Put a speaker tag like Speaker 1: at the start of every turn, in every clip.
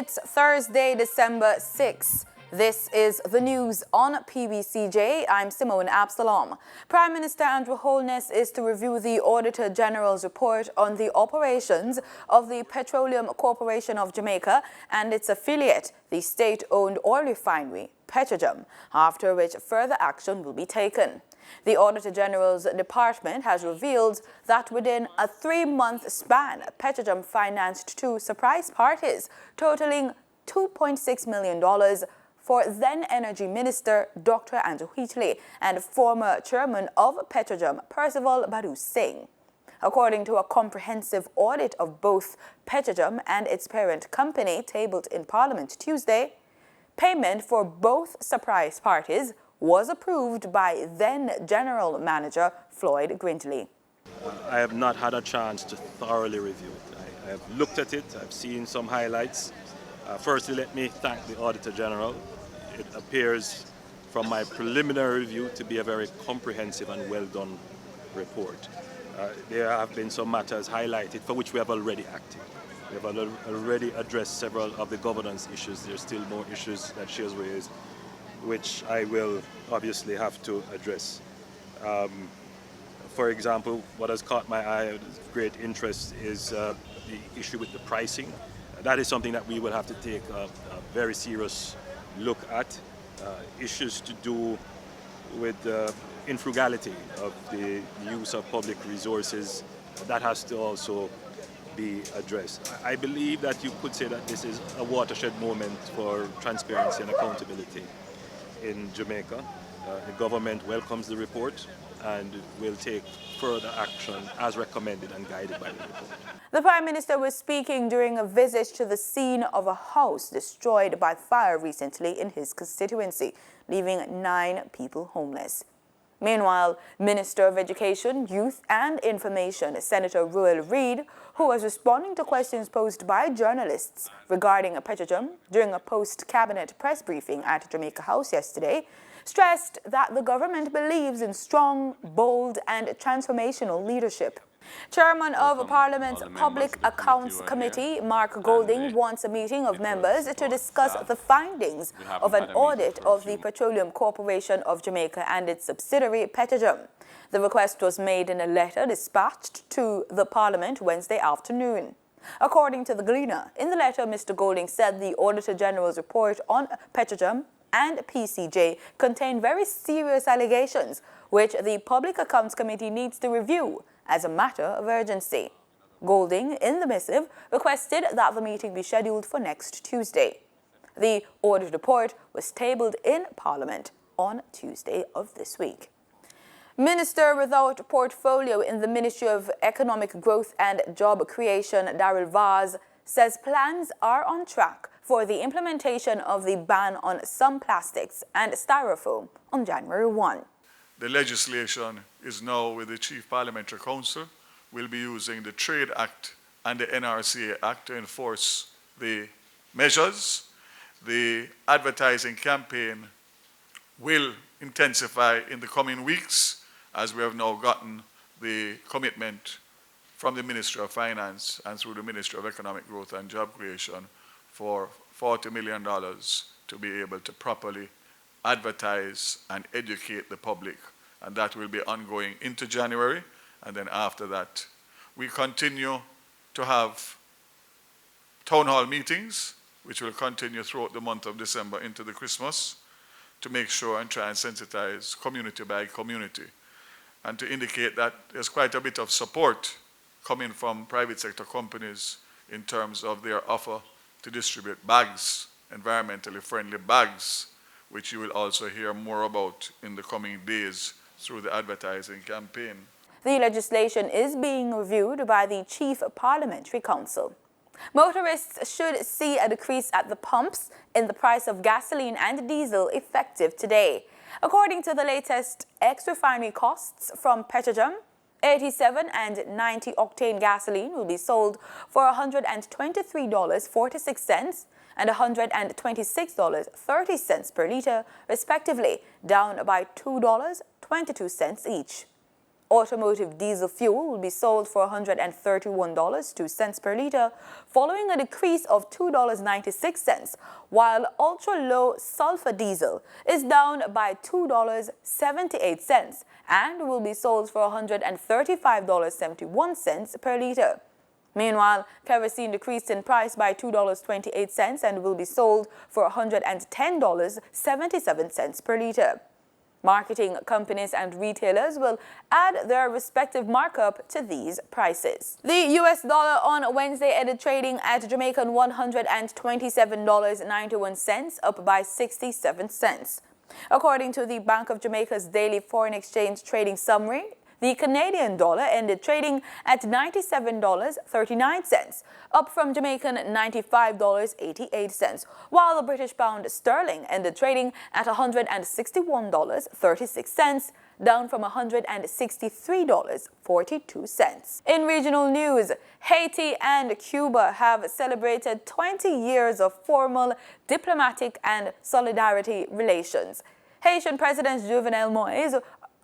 Speaker 1: It's Thursday, December 6th. This is the news on PBCJ. I'm Simone Absalom. Prime Minister Andrew Holness is to review the Auditor General's report on the operations of the Petroleum Corporation of Jamaica and its affiliate, the state-owned oil refinery, Petrojam, after which further action will be taken. The Auditor General's department has revealed that within a 3-month span, Petrojam financed 2 surprise parties totaling $2.6 million for then Energy Minister Dr. Andrew Wheatley and former chairman of Petrojam, Percival Badu Singh. According to a comprehensive audit of both Petrojam and its parent company tabled in Parliament Tuesday, payment for both surprise parties was approved by then General Manager Floyd Grindley.
Speaker 2: I have not had a chance to thoroughly review it. I have looked at it, I've seen some highlights. Firstly, let me thank the Auditor General. It appears from my preliminary review to be a very comprehensive and well done report. There have been some matters highlighted for which we have already acted. We have already addressed several of the governance issues. There are still more issues that she has raised, which I will obviously have to address. For example, what has caught my eye of great interest is the issue with the pricing. That is something that we will have to take a very serious look at. Issues to do with the infrugality of the use of public resources. That has to also be addressed. I believe that you could say that this is a watershed moment for transparency and accountability in Jamaica. The government welcomes the report and will take further action as recommended and guided by the report.
Speaker 1: The Prime Minister was speaking during a visit to the scene of a house destroyed by fire recently in his constituency, leaving 9 people homeless. Meanwhile, Minister of Education, Youth and Information, Senator Ruel Reid, who was responding to questions posed by journalists regarding Petrojam during a post-cabinet press briefing at Jamaica House yesterday, stressed that the government believes in strong, bold and transformational leadership. Chairman of Parliament's Public Accounts Committee, Mark Golding, wants a meeting of members to discuss the findings of an audit of the Petroleum Corporation of Jamaica and its subsidiary Petrojam. The request was made in a letter dispatched to the Parliament Wednesday afternoon. According to the Gleaner, in the letter, Mr. Golding said the Auditor General's report on Petrojam and PCJ contain very serious allegations, which the Public Accounts Committee needs to review as a matter of urgency. Golding, in the missive, requested that the meeting be scheduled for next Tuesday. The audit report was tabled in Parliament on Tuesday of this week. Minister without portfolio in the Ministry of Economic Growth and Job Creation, Daryl Vaz, says plans are on track for the implementation of the ban on some plastics and styrofoam on January 1.
Speaker 3: The legislation is now with the Chief Parliamentary Council. We'll be using the Trade Act and the NRCA Act to enforce the measures. The advertising campaign will intensify in the coming weeks as we have now gotten the commitment from the Ministry of Finance and through the Ministry of Economic Growth and Job Creation for $40 million to be able to properly advertise and educate the public, and that will be ongoing into January. And then after that, we continue to have town hall meetings, which will continue throughout the month of December into the Christmas, to make sure and try and sensitize community by community, and to indicate that there's quite a bit of support coming from private sector companies in terms of their offer to distribute bags, environmentally friendly bags, which you will also hear more about in the coming days through the advertising campaign.
Speaker 1: The legislation is being reviewed by the Chief Parliamentary Council. Motorists should see a decrease at the pumps in the price of gasoline and diesel effective today. According to the latest ex-refinery costs from Petrojam, 87 and 90 octane gasoline will be sold for $123.46 and $126.30 per litre, respectively, down by $2.22 each. Automotive diesel fuel will be sold for $131.02 per litre, following a decrease of $2.96, while ultra-low sulfur diesel is down by $2.78 and will be sold for $135.71 per litre. Meanwhile, kerosene decreased in price by $2.28 and will be sold for $110.77 per litre. Marketing companies and retailers will add their respective markup to these prices. The US dollar on Wednesday ended trading at Jamaican $127.91, up by 67 cents. According to the Bank of Jamaica's daily foreign exchange trading summary, the Canadian dollar ended trading at $97.39, up from Jamaican $95.88, while the British pound sterling ended trading at $161.36, down from $163.42. In regional news, Haiti and Cuba have celebrated 20 years of formal diplomatic and solidarity relations. Haitian President Jovenel Moïse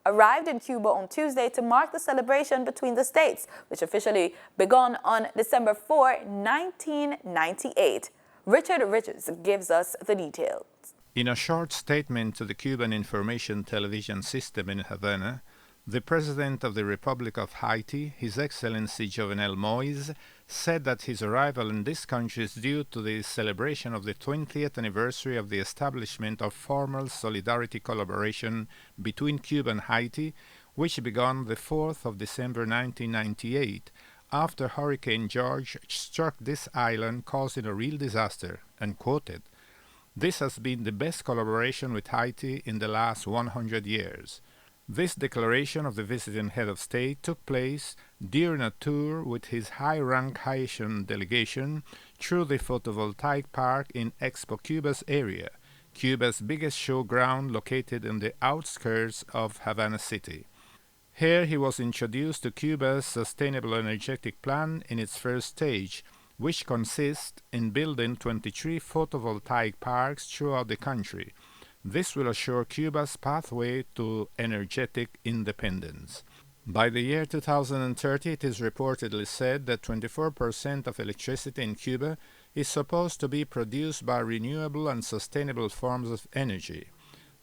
Speaker 1: arrived in Cuba on Tuesday to mark the celebration between the states, which officially began on December 4, 1998. Richard Richards gives us the details.
Speaker 4: In a short statement to the Cuban Information Television System in Havana, the President of the Republic of Haiti, His Excellency Jovenel Moïse, said that his arrival in this country is due to the celebration of the 20th anniversary of the establishment of formal solidarity collaboration between Cuba and Haiti, which began the 4th of December 1998, after Hurricane George struck this island, causing a real disaster, and quoted, "This has been the best collaboration with Haiti in the last 100 years. This declaration of the visiting head of state took place during a tour with his high-rank Haitian delegation through the photovoltaic park in Expo Cuba's area, Cuba's biggest showground located in the outskirts of Havana City. Here he was introduced to Cuba's Sustainable Energetic Plan in its first stage, which consists in building 23 photovoltaic parks throughout the country. This will assure Cuba's pathway to energetic independence. By the year 2030, it is reportedly said that 24% of electricity in Cuba is supposed to be produced by renewable and sustainable forms of energy.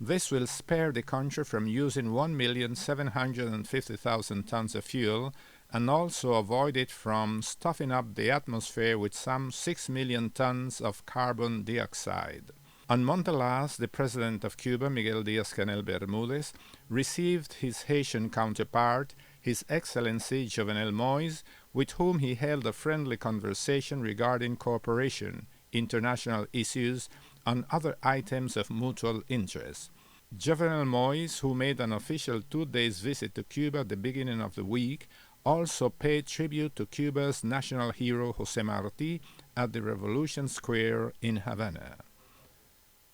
Speaker 4: This will spare the country from using 1,750,000 tons of fuel and also avoid it from stuffing up the atmosphere with some 6 million tons of carbon dioxide." On Monday last, the President of Cuba, Miguel Díaz-Canel Bermúdez, received his Haitian counterpart, His Excellency Jovenel Moïse, with whom he held a friendly conversation regarding cooperation, international issues, and other items of mutual interest. Jovenel Moïse, who made an official 2-day visit to Cuba at the beginning of the week, also paid tribute to Cuba's national hero José Martí at the Revolution Square in Havana.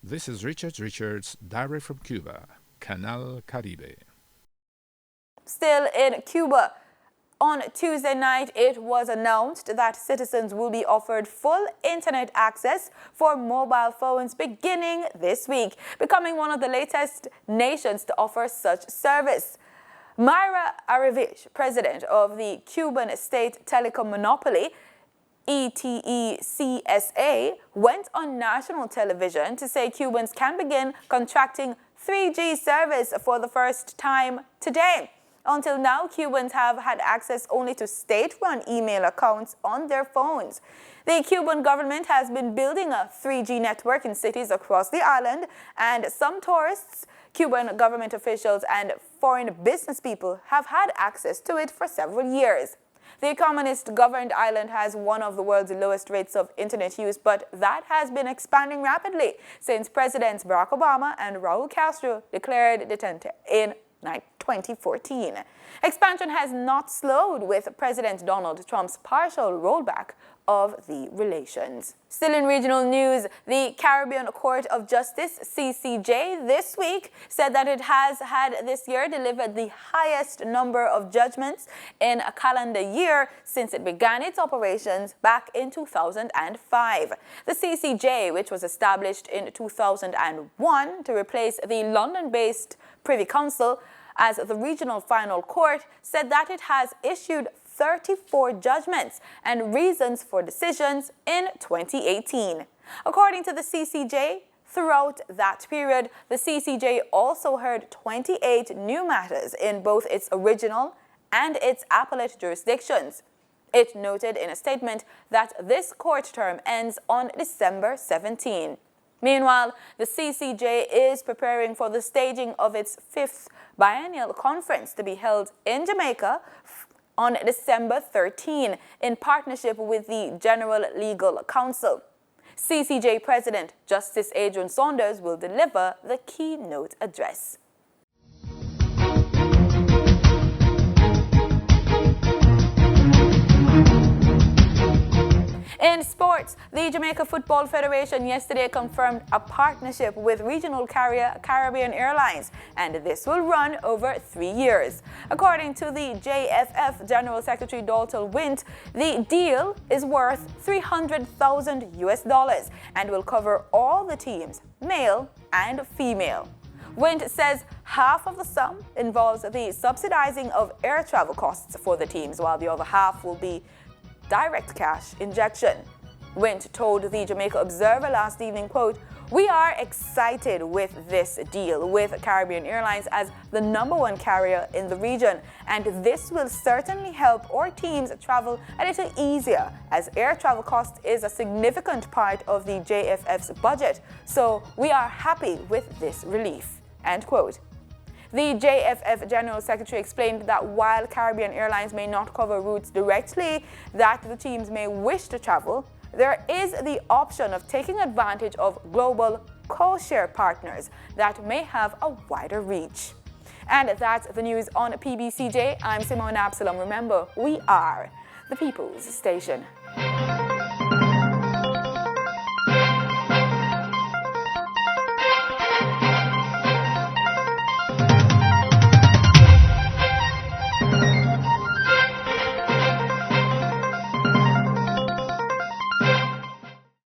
Speaker 4: This is Richard Richards, direct from Cuba, Canal Caribe.
Speaker 1: Still in Cuba, on Tuesday night, it was announced that citizens will be offered full internet access for mobile phones beginning this week, becoming one of the latest nations to offer such service. Mayra Arevich, president of the Cuban state telecom monopoly, ETECSA, went on national television to say Cubans can begin contracting 3G service for the first time today. Until now, Cubans have had access only to state-run email accounts on their phones. The Cuban government has been building a 3G network in cities across the island, and some tourists, Cuban government officials, and foreign business people have had access to it for several years. The communist-governed island has one of the world's lowest rates of internet use, but that has been expanding rapidly since Presidents Barack Obama and Raul Castro declared detente in 2014. Expansion has not slowed with President Donald Trump's partial rollback of the relations. Still in regional news, the Caribbean Court of Justice, CCJ, this week said that it has had this year delivered the highest number of judgments in a calendar year since it began its operations back in 2005. The CCJ, which was established in 2001 to replace the London-based Privy Council, as the regional final court said that it has issued 34 judgments and reasons for decisions in 2018. According to the CCJ, throughout that period, the CCJ also heard 28 new matters in both its original and its appellate jurisdictions. It noted in a statement that this court term ends on December 17. Meanwhile, the CCJ is preparing for the staging of its 5th biennial conference to be held in Jamaica on December 13 in partnership with the General Legal Council. CCJ President Justice Adrian Saunders will deliver the keynote address. In sports, the Jamaica Football Federation yesterday confirmed a partnership with regional carrier Caribbean Airlines, and this will run over 3 years. According to the JFF General Secretary Dalton Wint, the deal is worth $300,000 and will cover all the teams, male and female. Wint says half of the sum involves the subsidizing of air travel costs for the teams, while the other half will be direct cash injection. Wint told the Jamaica Observer last evening, quote, "We are excited with this deal with Caribbean Airlines as the #1 carrier in the region, and this will certainly help our teams travel a little easier as air travel cost is a significant part of the JFF's budget, so we are happy with this relief," end quote. The JFF General Secretary explained that while Caribbean Airlines may not cover routes directly that the teams may wish to travel, there is the option of taking advantage of global co-share partners that may have a wider reach. And that's the news on PBCJ. I'm Simone Absalom. Remember, we are the People's Station.